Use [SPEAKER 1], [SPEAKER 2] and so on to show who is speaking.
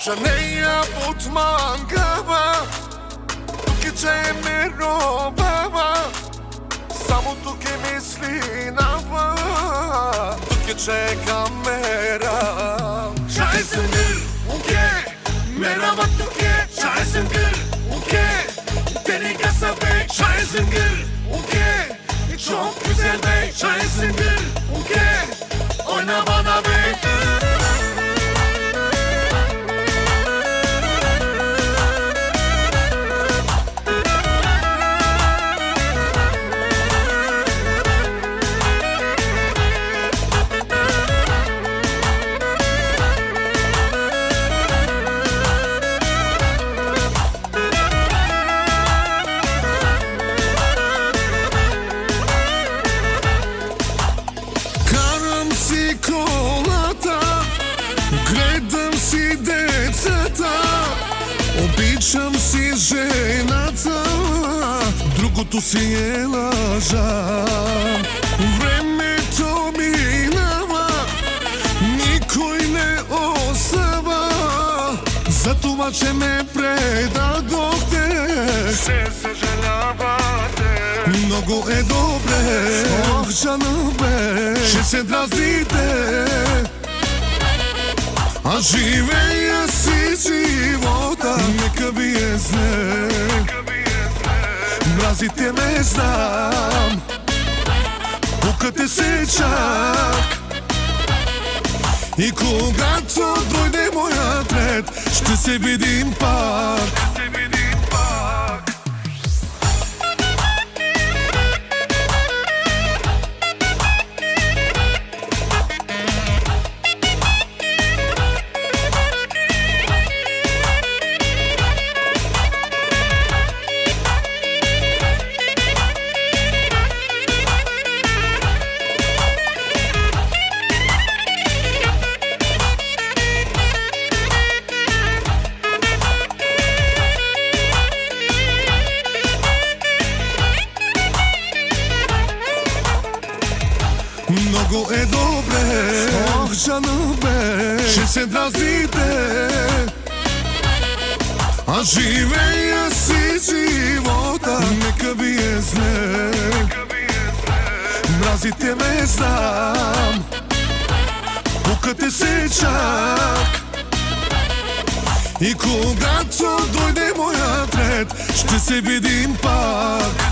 [SPEAKER 1] Që neja po t'mangava, duke që e me robava, sa mu duke mislinava, duke që e kamera. Qa e zëngër, uke, merava duke, qa e zëngër, uke, deri nga sa vej, qa e zëngër, uke, i qom kyzel vej, qa e zëngër, uke, ojna bana vej. Gledam si dецата, обичам си жената, другото си е лъжа. Времето минава, никой не остава, за това, че ме предадохте. Ще съжалявате. Много е добре, ох, жанове, ще се дразните. А живея си живота, нека ви е зле. Мразите ме, знам, пукате се чак. И когато дойде моят ред, ще се видим пак. Много е добре, ох, жанове, ще се дразните. А живея си живота, нека ви е зле. Мразите ме, знам, пукате се чак. И когато дойде моят ред, ще се видим пак.